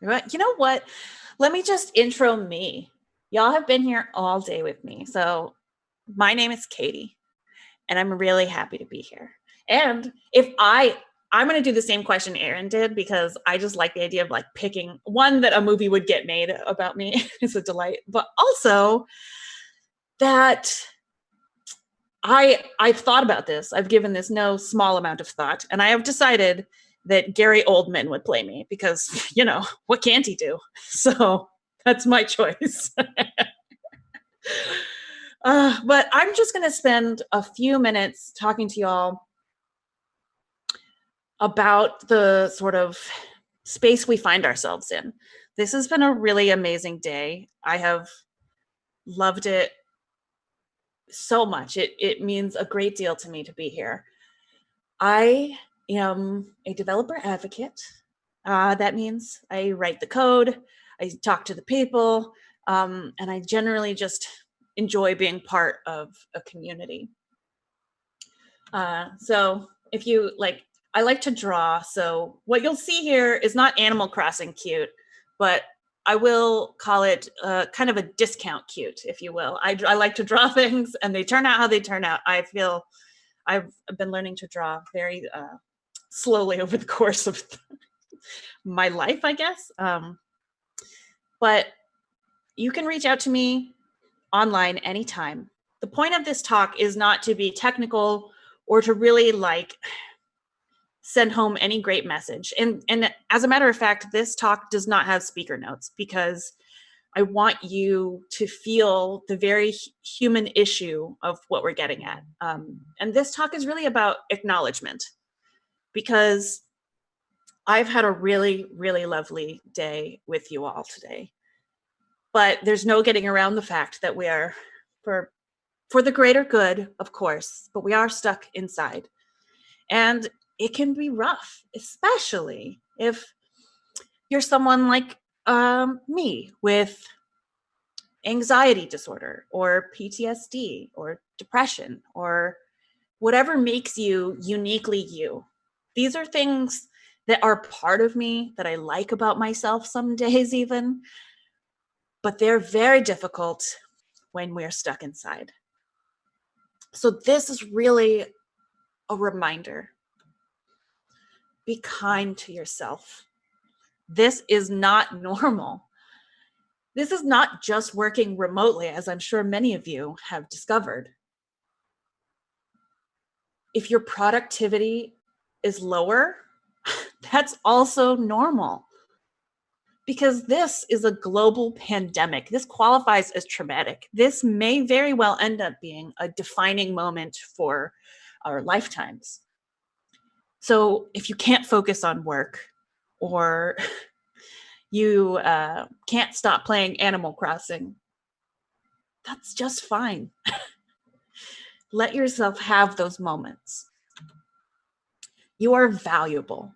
You know what? Let me just intro me. Y'all have been here all day with me. So my name is Katy, and I'm really happy to be here. And I'm going to do the same question Aaron did, because I just like the idea of like picking one that a movie would get made about me. It's a delight. But also that I've thought about this. I've given this no small amount of thought, and I have decided that Gary Oldman would play me because, what can't he do? So that's my choice. But I'm just going to spend a few minutes talking to y'all about the sort of space we find ourselves in. This has been a really amazing day. I have loved it so much. It means a great deal to me to be here. I am a developer advocate. That means I write the code, I talk to the people, and I generally just enjoy being part of a community. So if you like, I like to draw. So what you'll see here is not Animal Crossing cute, but I will call it kind of a discount cute, if you will. I like to draw things and they turn out how they turn out. I feel I've been learning to draw very slowly over the course of my life, I guess. But you can reach out to me online anytime. The point of this talk is not to be technical or to really like send home any great message. And as a matter of fact, this talk does not have speaker notes because I want you to feel the very human issue of what we're getting at. And this talk is really about acknowledgement, because I've had a really, really lovely day with you all today. But there's no getting around the fact that we are, for the greater good, of course, but we are stuck inside. And it can be rough, especially if you're someone like me with anxiety disorder or PTSD or depression or whatever makes you uniquely you. These are things that are part of me that I like about myself some days even, but they're very difficult when we're stuck inside. So this is really a reminder. Be kind to yourself. This is not normal. This is not just working remotely, as I'm sure many of you have discovered. If your productivity is lower, that's also normal, because this is a global pandemic. This qualifies as traumatic. This may very well end up being a defining moment for our lifetimes. So if you can't focus on work, or you can't stop playing Animal Crossing, that's just fine. Let yourself have those moments. You are valuable,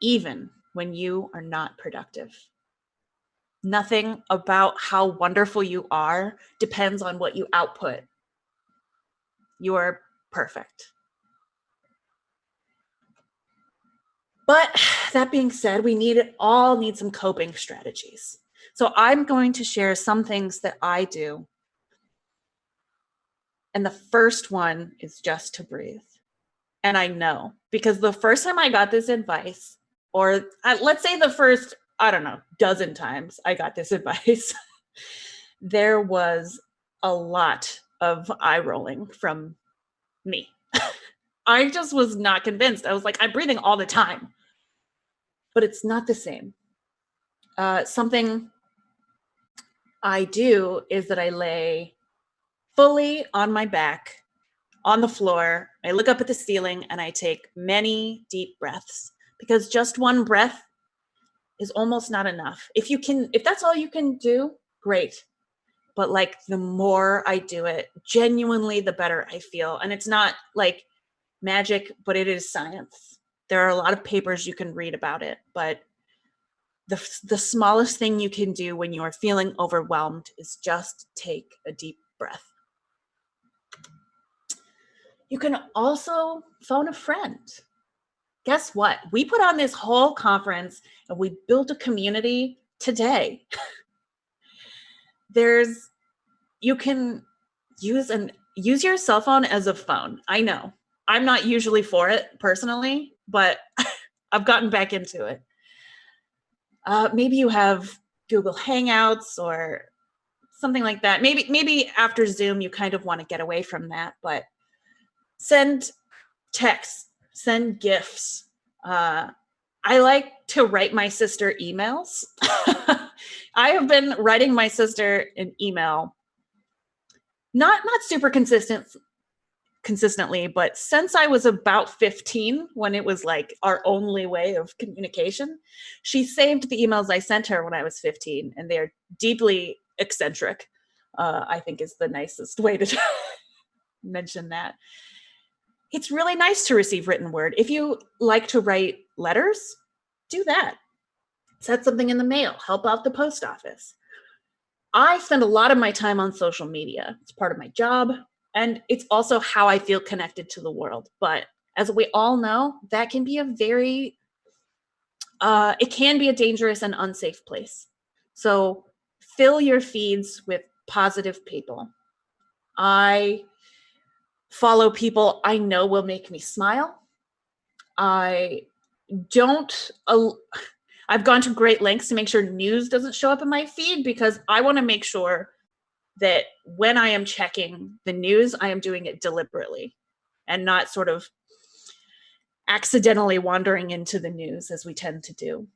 even when you are not productive. Nothing about how wonderful you are depends on what you output. You are perfect. But that being said, we all need some coping strategies. So I'm going to share some things that I do. And the first one is just to breathe. And I know, because the first time I got this advice, or let's say the first, dozen times I got this advice, there was a lot of eye rolling from me. I just was not convinced. I was like, I'm breathing all the time, but it's not the same. Something I do is that I lay fully on my back on the floor. I look up at the ceiling and I take many deep breaths, because just one breath is almost not enough. If that's all you can do, great. But like, the more I do it, genuinely, the better I feel. And it's not like magic, but it is science. There are a lot of papers you can read about it, but the smallest thing you can do when you are feeling overwhelmed is just take a deep breath. You can also phone a friend. Guess what? We put on this whole conference and we built a community today. You can use your cell phone as a phone. I know I'm not usually for it personally, but I've gotten back into it. Maybe you have Google Hangouts or something like that. Maybe after Zoom, you kind of want to get away from that, but send texts, send GIFs. I like to write my sister emails. I have been writing my sister an email, not super consistently, but since I was about 15, when it was like our only way of communication, she saved the emails I sent her when I was 15, and they're deeply eccentric, I think is the nicest way to mention that. It's really nice to receive written word. If you like to write letters, do that. Set something in the mail, help out the post office. I spend a lot of my time on social media. It's part of my job, and it's also how I feel connected to the world. But as we all know, that can be it can be a dangerous and unsafe place. So fill your feeds with positive people. I follow people I know will make me smile. I've gone to great lengths to make sure news doesn't show up in my feed, because I want to make sure that when I am checking the news, I am doing it deliberately and not sort of accidentally wandering into the news as we tend to do.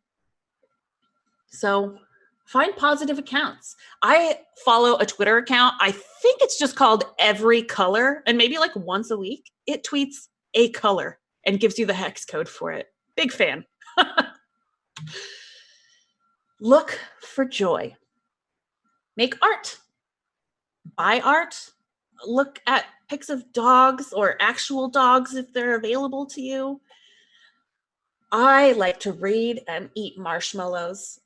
So find positive accounts. I follow a Twitter account. I think it's just called Every Color, and maybe like once a week it tweets a color and gives you the hex code for it. Big fan. Look for joy. Make art. Buy art. Look at pics of dogs or actual dogs if they're available to you. I like to read and eat marshmallows.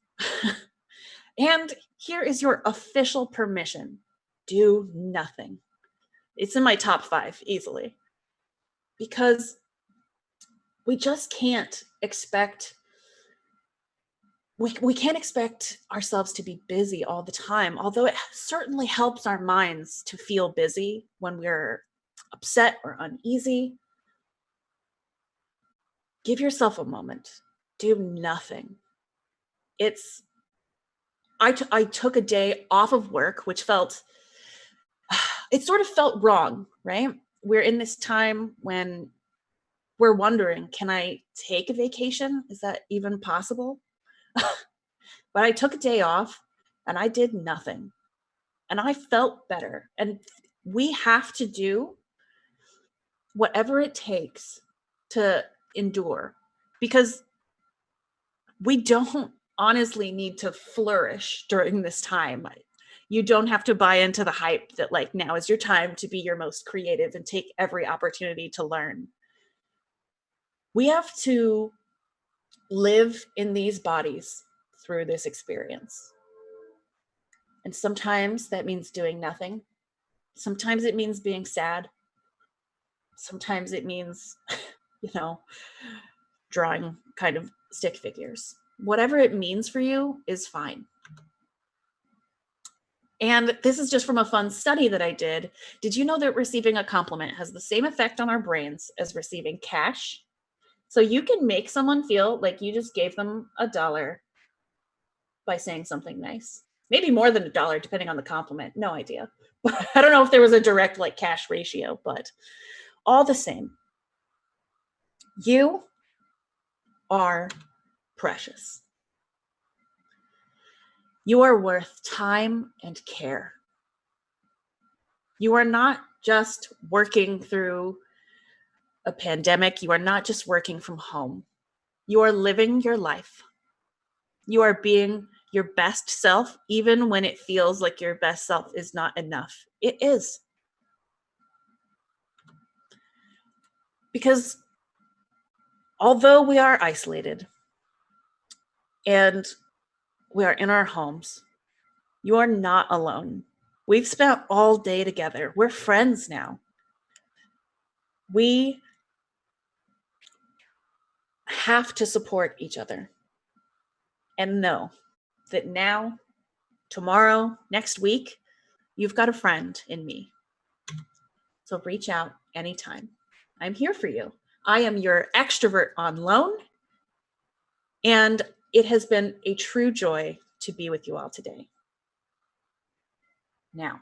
And here is your official permission. Do nothing. It's in my top 5 easily. Because we just can't expect we can't expect ourselves to be busy all the time, although it certainly helps our minds to feel busy when we're upset or uneasy. Give yourself a moment. Do nothing. I took a day off of work, which it sort of felt wrong, right? We're in this time when we're wondering, can I take a vacation? Is that even possible? But I took a day off and I did nothing. And I felt better. And we have to do whatever it takes to endure, because we don't honestly need to flourish during this time. You don't have to buy into the hype that like now is your time to be your most creative and take every opportunity to learn. We have to live in these bodies through this experience. And sometimes that means doing nothing. Sometimes it means being sad. Sometimes it means, drawing kind of stick figures. Whatever it means for you is fine. And this is just from a fun study that I did. Did you know that receiving a compliment has the same effect on our brains as receiving cash? So you can make someone feel like you just gave them $1 by saying something nice. Maybe more than $1, depending on the compliment. No idea. I don't know if there was a direct like cash ratio, but all the same, you are precious. You are worth time and care. You are not just working through a pandemic. You are not just working from home. You are living your life. You are being your best self, even when it feels like your best self is not enough. It is. Because although we are isolated and we are in our homes, you are not alone. We've spent all day together. We're friends now. We have to support each other. And no, that now, tomorrow, next week, you've got a friend in me. So reach out anytime. I'm here for you. I am your extrovert on loan. And it has been a true joy to be with you all today. Now,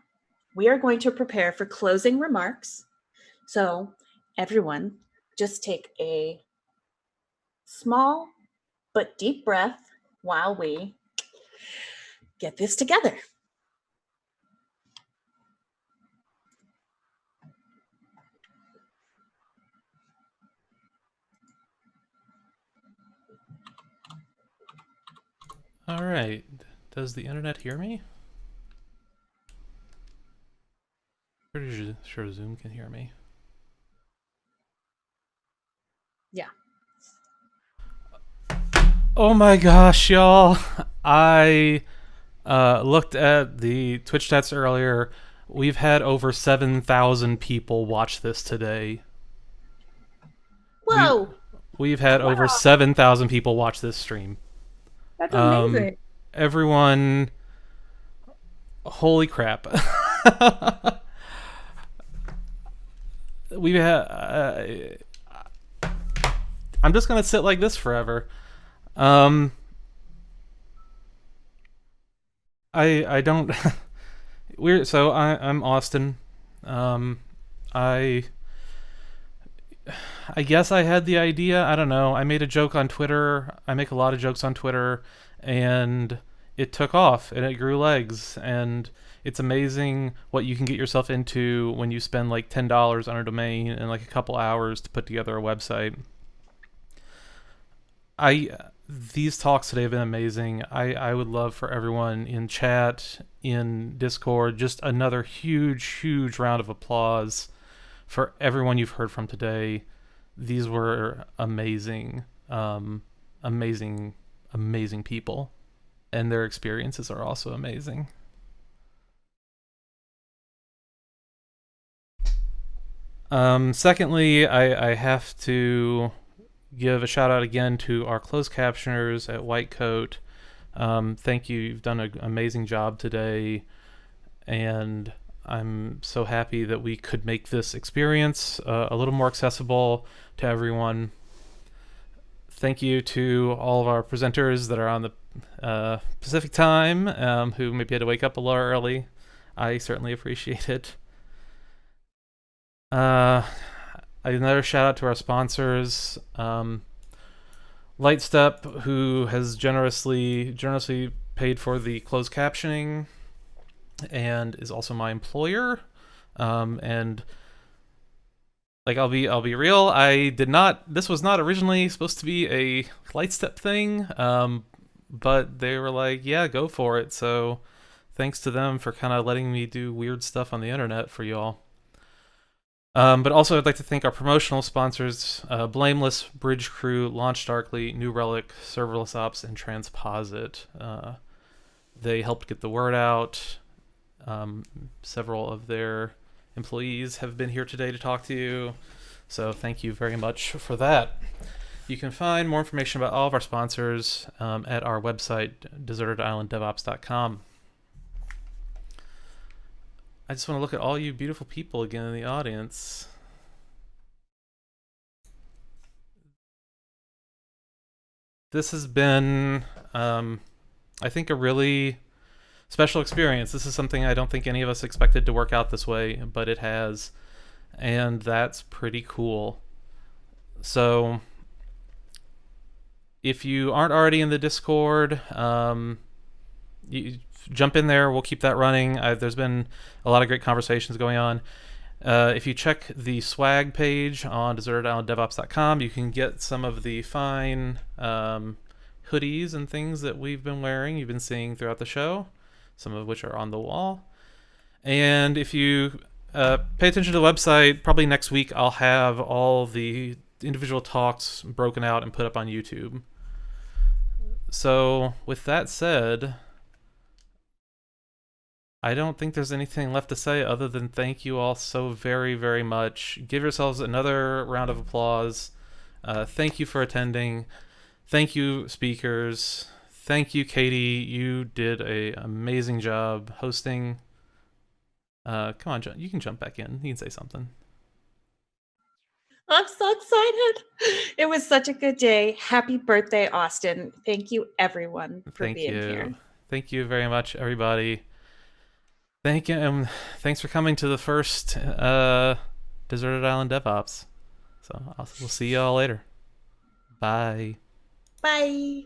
we are going to prepare for closing remarks. So, everyone, just take a small but deep breath while we get this together. All right. Does the internet hear me? Pretty sure Zoom can hear me. Yeah. Oh my gosh, y'all. I looked at the Twitch stats earlier. We've had over 7,000 people watch this today. Whoa. We've had over 7,000 people watch this stream. That's amazing. Everyone, holy crap. We've had. I'm just gonna sit like this forever. I don't. I'm Austin. I guess I had the idea. I don't know. I made a joke on Twitter. I make a lot of jokes on Twitter, and it took off and it grew legs. And it's amazing what you can get yourself into when you spend like $10 on a domain and like a couple hours to put together a website. These talks today have been amazing. I would love for everyone in chat, in Discord, just another huge round of applause for everyone you've heard from today. These were amazing, amazing people, and their experiences are also amazing. Secondly, I have to give a shout out again to our closed captioners at Whitecoat. Thank you. You've done an amazing job today, and I'm so happy that we could make this experience a little more accessible to everyone. Thank you to all of our presenters that are on the Pacific time, who maybe had to wake up a little early. I certainly appreciate it. Another shout out to our sponsors, Lightstep, who has generously paid for the closed captioning and is also my employer. And like I'll be real, this was not originally supposed to be a Lightstep thing, but they were like, yeah, go for it. So thanks to them for kind of letting me do weird stuff on the internet for y'all. But also I'd like to thank our promotional sponsors, Blameless, Bridge Crew, Launch Darkly, New Relic, Serverless Ops, and Transposit. They helped get the word out. Several of their employees have been here today to talk to you, so thank you very much for that. You can find more information about all of our sponsors at our website, desertedislanddevops.com. I just want to look at all you beautiful people again in the audience. This has been, I think, a really special experience. This is something I don't think any of us expected to work out this way, but it has, and that's pretty cool. So if you aren't already in the Discord, you jump in there. We'll keep that running. There's been a lot of great conversations going on. If you check the swag page on desertedislanddevops.com, you can get some of the fine hoodies and things that we've been wearing, you've been seeing throughout the show, some of which are on the wall. And if you pay attention to the website, probably next week I'll have all the individual talks broken out and put up on YouTube. So with that said, I don't think there's anything left to say other than thank you all so very much. Give yourselves another round of applause. Thank you for attending. Thank you, speakers. thank you, Katy. You did a amazing job hosting. Come on, you can jump back in. You can say something. I'm so excited. It was such a good day. Happy birthday, Austin. Thank you, everyone, for Thank being you. here. Thank you very much, everybody. Thank you. Thanks for coming to the first Deserted Island DevOps. So we'll see you all later. Bye. Bye.